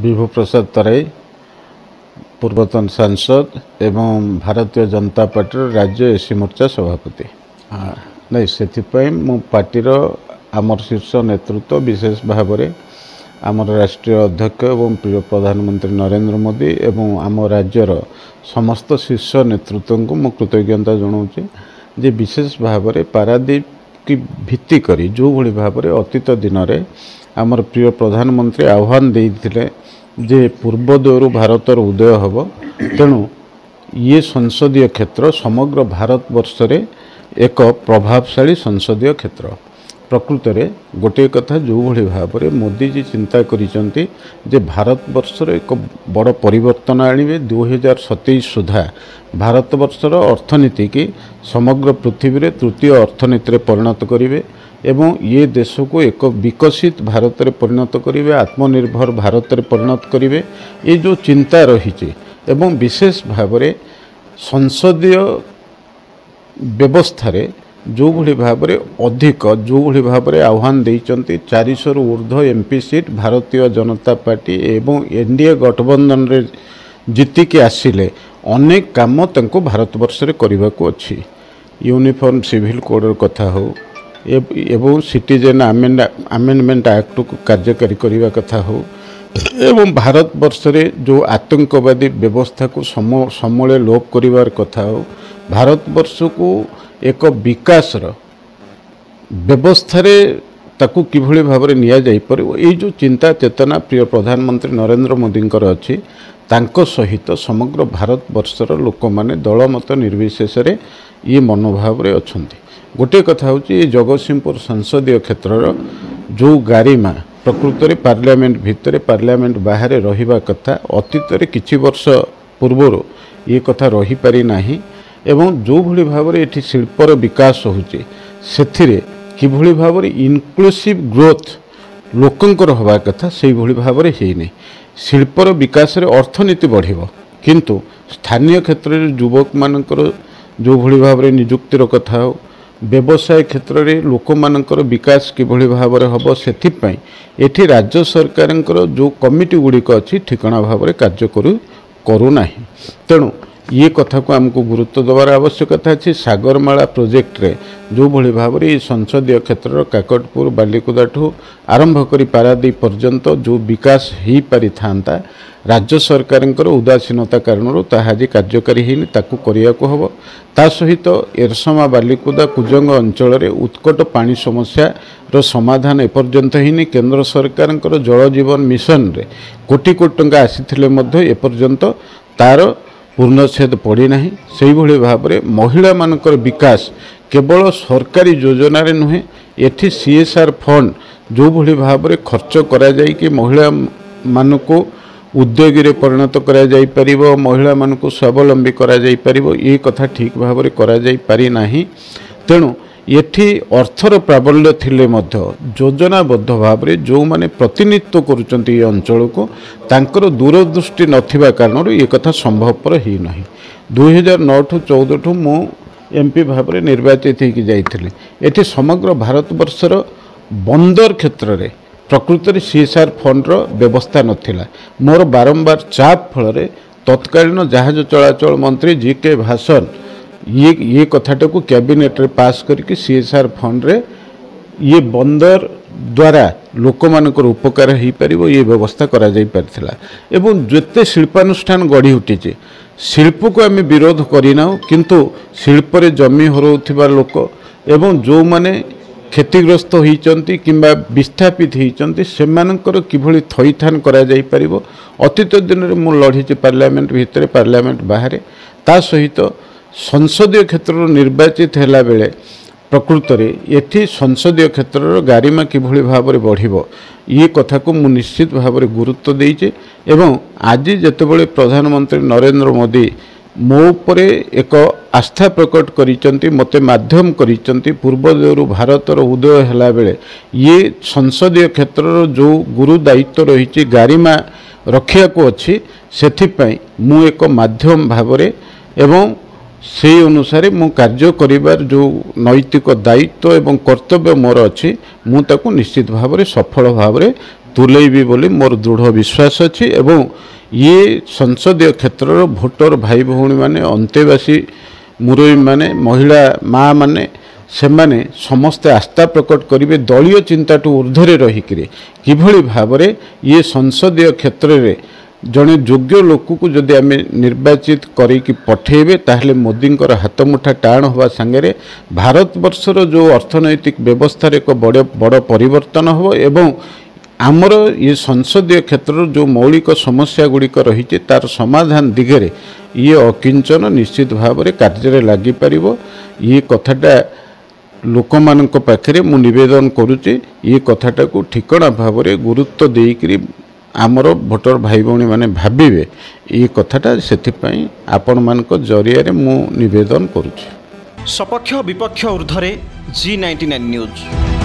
विभु प्रसाद तराई पूर्वतन सांसद एवं भारतीय जनता पार्टी राज्य एसी मोर्चा सभापति। नहीं से मु पार्टीर आमर शीर्ष नेतृत्व विशेष भाव में आमर राष्ट्रीय अध्यक्ष एवं प्रिय प्रधानमंत्री नरेंद्र मोदी एवं आम राज्यर समस्त शीर्ष नेतृत्व को मु कृतज्ञता जनाऊँगी जे विशेष भाव में पारादीप की भित्ति करी जो भली भाव में अतीत दिन में आमर प्रिय प्रधानमंत्री आह्वान देते जे पूर्वोदय भारतर उदय हम तेणु ये संसदीय क्षेत्र समग्र भारत वर्ष रे एक प्रभावशाली संसदीय क्षेत्र। प्रकृत में गोटे कथा जो भली भाव में मोदी जी चिंता करिसेंती जे भारत वर्ष रे एक बड़ परिवर्तन आनिबे 2027 सुधा भारत वर्षर अर्थनीति की समग्र पृथ्वी रे तृतीय अर्थनीति रे परिणत करिवे एवं ये देश को एक विकसित भारत रे परिणत करिवे आत्मनिर्भर भारत रे परिणत करिवे ये जो चिंता रही एवं विशेष भाव में संसदीय व्यवस्था रे जो भली भाव में अधिक जो भली भाव में आह्वान देइचंती 400 रु ऊर्ध्व MP seat Bharatiya Janata party एवं एनडीए गठबंधन रे जीतिकी आसिले अनेक काम तंको भारत वर्ष रे करबा को अछि। यूनिफॉर्म सिविल कोड कथा हो एवं सिटीजन अमेंडमेंट एक्ट को कार्यकारी करने कथा हो एवं भारत वर्ष रे जो आतंकवादी व्यवस्था को समूले लोप करिवार कथा हो भारत वर्ष को एक विकास व्यवस्था रे ताकू किभली भाव में निया जाई पर ये जो चिंता चेतना प्रिय प्रधानमंत्री नरेंद्र मोदी अच्छी तांको सहित समग्र भारत वर्षर लोक माने दल मत निर्विशेष रे ये मनोभाव रे अछंती। गोटे कथा हूँ जगतसिंहपुर संसदीय क्षेत्र जो गारिमा प्रकृत में पार्लियामेंट भितर पार्लियामेंट बाहर रहिबा कथा अतीत रे किछि वर्ष पूर्व ये कथा रही पारि नाही एवं जो भली भाव में एठी शिल्पर विकास होउची सेथिरे किभली भाव में इनक्लूसिव ग्रोथ लोकंकर हवा कथा से भली भाव में हेई नै। शिल्पर विकास रे अर्थनीति बढ़िबो किंतु स्थानीय क्षेत्र रे युवक मानकर जो भली भाव में नियुक्तिर कथा हो व्यवसाय क्षेत्र में लोक मानकर विकास किभली भाव में हम से एठी राज्य सरकार जो कमिटी गुड़िक अच्छी ठिकाना भाव में कार्य करूना तेणु ये कथा को आमको गुरुत्व देवार आवश्यकता अच्छी। सागरमाला प्रोजेक्ट रे जो भली भाव में संसदीय क्षेत्र काकटपुर बालिकुदा ठू आरंभ करी पारादीप पर्यंत जो विकास हो पारि था राज्य सरकार उदासीनता कारण ताहाजी कार्यकारी होनी ताकू करिया को हबो। ता सहित एरसमा बालिकुदा कुजंग अंचल रे उत्कट पानी समस्या रो समाधान एपर्यंत होनी केंद्र सरकार जल जीवन मिशन रे कोटी कोटी टंका आसीथिले मध्य एपर्यंत तार पूर्णछेद पड़ना से भली भाव में महिला मानकर विकास केवल सरकारी योजना रे नुहे एठी सीएसआर फंड जो भली भाव में खर्च करा जाई कि महिला मानको उद्योगी रे परिणत करा जाई परिबो महिला मानको स्वावलंबी करा जाई परिबो ये कथा ठीक भाव में करा जाई पारि नाही। तेणु एठी अर्थर प्राबल्य थिले मध्य योजनाबद्ध भाव में जो माने प्रतिनिधित्व करुचंती ये अंचल को तांकर दूरदृष्टि नथिबा कारण ये कथा संभवपर ही नहीं। 2009 ठू 14 ठू मु एमपी भाव में निर्वाचित होकर जाइथिली एठी समग्र भारत वर्षर बंदर क्षेत्र रे प्रकृत में सीएसआर फंड व्यवस्था नथिला मोर बारंबार चाप फल तत्कालीन जहाज चलाचल मंत्री जीके भासन ये कथाटा को कैबिनेट रे पास करके सीएसआर फंड रे ये बंदर द्वारा लोक मानकर उपकार हो पार ये व्यवस्था करा जाई पारथिला एवं जेते शिल्पानुष्ठान गढ़ी उठीचे शिल्प को आम विरोध करना किंतु शिल्प रे जमी हरउथिबा लोक एवं जो माने क्षतिग्रस्त होइचंती किंबा विस्थापित होइचंती सेमानकर किभली थईथान करा जाई परिबो अतीत दिन रे मु लढिचे पार्लियामेंट भितर पार्लियामेंट बाहर ता सहित संसदीय क्षेत्र निर्वाचित हैला बेले प्रकृत में एठी संसदीय क्षेत्र गारिमा किभली भाव में बढ़िबो ये कथा को मु निश्चित भाव में गुरुत्व देइचे एवं आज जेतेबेले प्रधानमंत्री नरेंद्र मोदी मो उपरे एक आस्था प्रकट करिचंती मते माध्यम करिचंती पूर्वोदय भारतर उदय हैला बेले ये संसदीय क्षेत्र जो गुरु दायित्व रही गारिमा रखिया को अच्छी से मु एक माध्यम भाव में एवं से अनुसार मु कार्य करिबार जो नैतिक दायित्व एवं कर्तव्य मोर अच्छी मुझे निश्चित भाव में सफल भाव में ତୁଲେଇବି ବୋଲି ମୋର ଦୃଢ଼ ବିଶ୍ୱାସ ଅଛି ଏବଂ ये संसदीय क्षेत्र भोटर भाई भौणी माने अंतेवासी मुरई माने महिला माँ माने से माने समस्ते आस्था प्रकट करेंगे दलीय चिंताटू ऊर्ध्वे रहीकि किभली भाव में ये संसदीय क्षेत्र में जड़े योग्य लोक को जदि आम निर्वाचित करके पठेबे ताहले मोदी हाथ मुठा टाण हवा सांगे भारत वर्षर जो अर्थनैतिक व्यवस्था एक बड़ परिवर्तन हो एवं आमर ये संसदीय क्षेत्र जो मौलिक समस्या गुड़िक रही तार समाधान दिगरे ये अकिंचन निश्चित भाव में कार्य लगिपर ये कथाटा लोक मान पाखे मु निवेदन करुच्ची ये कथाटा को ठिकणा भाव में गुरुत्व देकर आमर भोटर भाई भौणी माने भाविबे ये कथाटा से आपण मान जरिया मु निवेदन करुच्ची। सपक्ष विपक्ष ऊर्ध्वे G99 न्यूज।